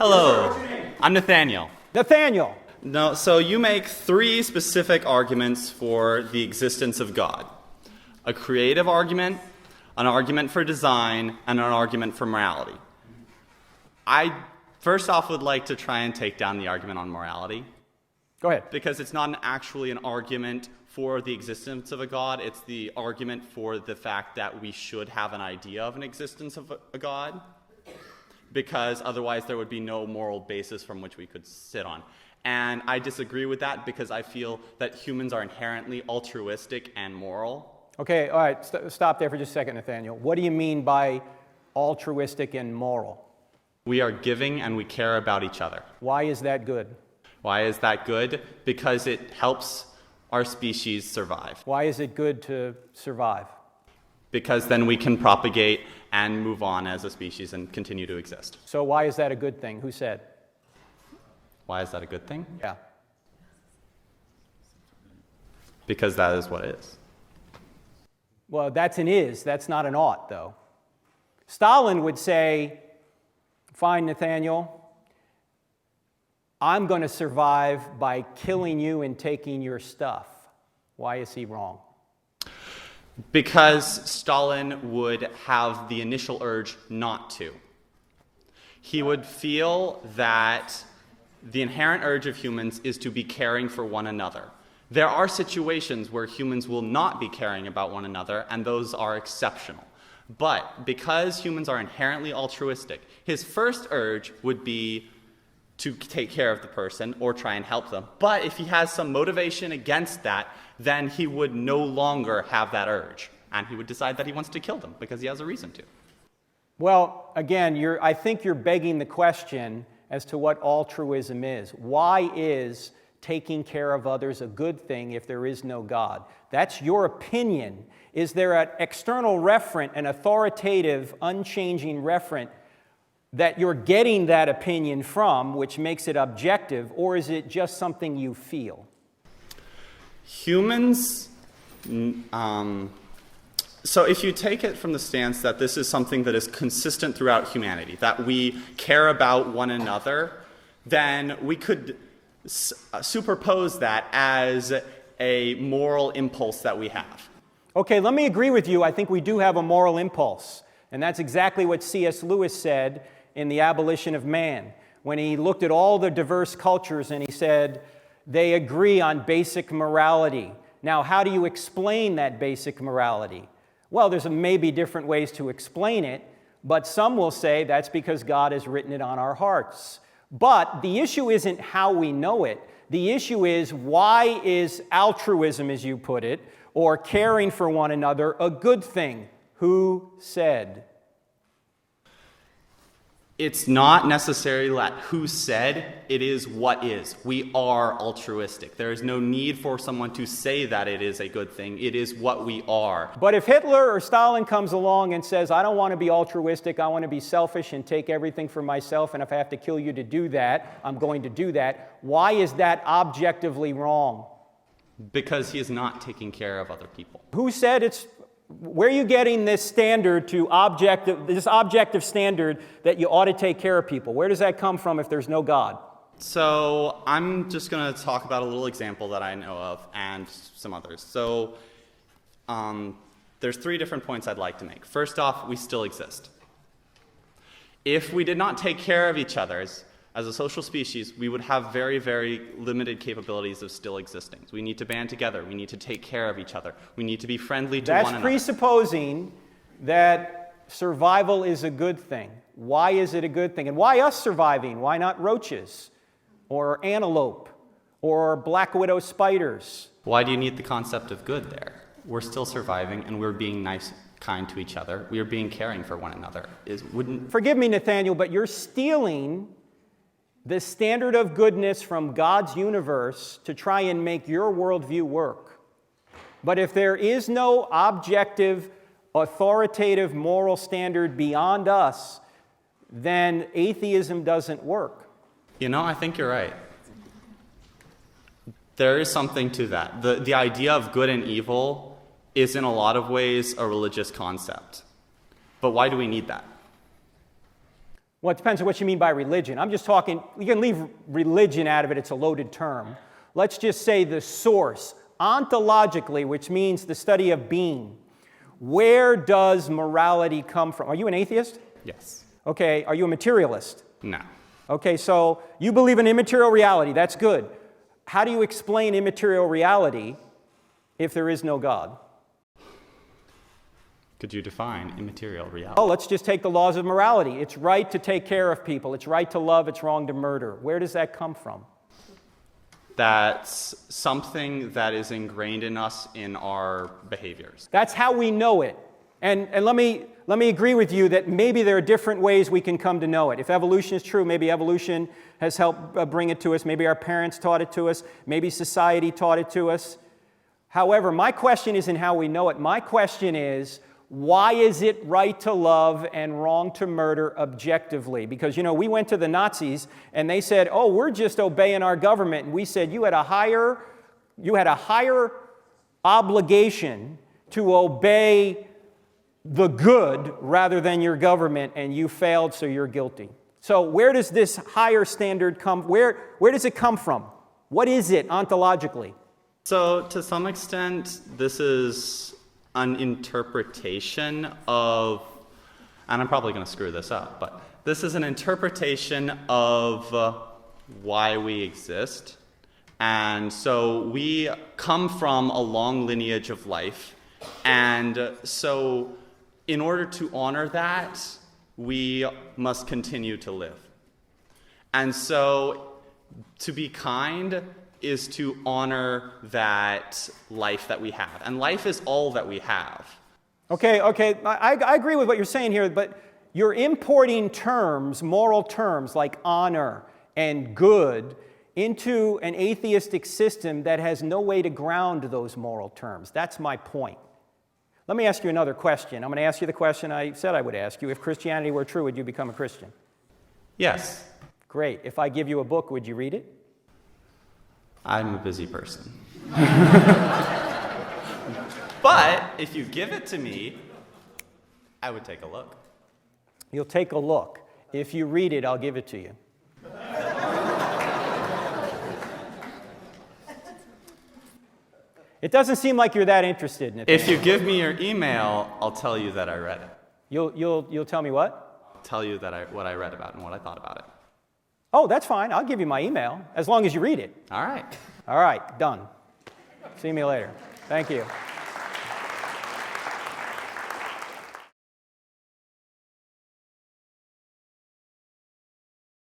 Hello, I'm Nathaniel. Nathaniel. No, so you make three specific arguments for the existence of God. A creative argument, an argument for design, and an argument for morality. I first off would like to try and take down the argument on morality. Go ahead. Because it's not actually an argument for the existence of a God, it's the argument for the fact that we should have an idea of an existence of a God, because otherwise there would be no moral basis from which we could sit on. And I disagree with that because I feel that humans are inherently altruistic and moral. Okay, all right, stop there for just a second, Nathaniel. What do you mean by altruistic and moral? We are giving and we care about each other. Why is that good? Why is that good? Because it helps our species survive. Why is it good to survive? Because then we can propagate and move on as a species and continue to exist. So why is that a good thing? Who said? Why is that a good thing? Yeah. Because that is what it is. Well, that's an is. That's not an ought, though. Stalin would say, fine, Nathaniel, I'm going to survive by killing you and taking your stuff. Why is he wrong? Because Stalin would have the initial urge not to. He would feel that the inherent urge of humans is to be caring for one another. There are situations where humans will not be caring about one another, and those are exceptional. But because humans are inherently altruistic, his first urge would be to take care of the person or try and help them. But if he has some motivation against that, then he would no longer have that urge. And he would decide that he wants to kill them because he has a reason to. Well, again, I think you're begging the question as to what altruism is. Why is taking care of others a good thing if there is no God? That's your opinion. Is there an external referent, an authoritative, unchanging referent that you're getting that opinion from, which makes it objective, or is it just something you feel? Humans, so if you take it from the stance that this is something that is consistent throughout humanity, that we care about one another, then we could superpose that as a moral impulse that we have. Okay, let me agree with you. I think we do have a moral impulse. And that's exactly what C.S. Lewis said in The Abolition of Man, when he looked at all the diverse cultures and he said, they agree on basic morality. Now, how do you explain that basic morality? Well, there's maybe different ways to explain it, but some will say that's because God has written it on our hearts. But the issue isn't how we know it. The issue is, why is altruism, as you put it, or caring for one another, a good thing? Who said? It's not necessarily who said, it is what is. We are altruistic. There is no need for someone to say that it is a good thing. It is what we are. But if Hitler or Stalin comes along and says, I don't want to be altruistic, I want to be selfish and take everything for myself, and if I have to kill you to do that, I'm going to do that, why is that objectively wrong? Because he is not taking care of other people. Who said it's... Where are you getting this standard this objective standard that you ought to take care of people? Where does that come from if there's no God? So I'm just going to talk about a little example that I know of and some others. So there's three different points I'd like to make. First off, we still exist. If we did not take care of each other as a social species, we would have very, very limited capabilities of still existing. So we need to band together. We need to take care of each other. We need to be friendly to one another. That's presupposing that survival is a good thing. Why is it a good thing? And why us surviving? Why not roaches or antelope or black widow spiders? Why do you need the concept of good there? We're still surviving and we're being nice, kind to each other. We are being caring for one another. Forgive me, Nathaniel, but you're stealing the standard of goodness from God's universe to try and make your worldview work. But if there is no objective, authoritative moral standard beyond us, then atheism doesn't work. You know, I think you're right. There is something to that. The idea of good and evil is in a lot of ways a religious concept. But why do we need that? Well, it depends on what you mean by religion. I'm just talking, you can leave religion out of it, it's a loaded term. Let's just say the source, ontologically, which means the study of being. Where does morality come from? Are you an atheist? Yes. Okay, are you a materialist? No. Okay, so you believe in immaterial reality, that's good. How do you explain immaterial reality if there is no God? Could you define immaterial reality? Oh, let's just take the laws of morality. It's right to take care of people. It's right to love. It's wrong to murder. Where does that come from? That's something that is ingrained in us in our behaviors. That's how we know it. And let me agree with you that maybe there are different ways we can come to know it. If evolution is true, maybe evolution has helped bring it to us. Maybe our parents taught it to us. Maybe society taught it to us. However, my question isn't how we know it. My question is, why is it right to love and wrong to murder objectively? Because, you know, we went to the Nazis and they said, oh, we're just obeying our government. And we said, you had a higher obligation to obey the good rather than your government, and you failed, so you're guilty. So where does this higher standard come? Where does it come from? What is it ontologically? So to some extent, this is an interpretation of, and I'm probably going to screw this up, but this is an interpretation of why we exist. And so we come from a long lineage of life, and so in order to honor that, we must continue to live. And so to be kind is to honor that life that we have. And life is all that we have. Okay, I agree with what you're saying here, but you're importing terms, moral terms like honor and good, into an atheistic system that has no way to ground those moral terms. That's my point. Let me ask you another question. I'm going to ask you the question I said I would ask you. If Christianity were true, would you become a Christian? Yes. Great. If I give you a book, would you read it? I'm a busy person. But if you give it to me, I would take a look. You'll take a look. If you read it, I'll give it to you. It doesn't seem like you're that interested in it. If you give me your email, I'll tell you that I read it. You'll tell me what? I'll tell you that what I read about and what I thought about it. Oh, that's fine. I'll give you my email, as long as you read it. All right. All right, done. See me later. Thank you.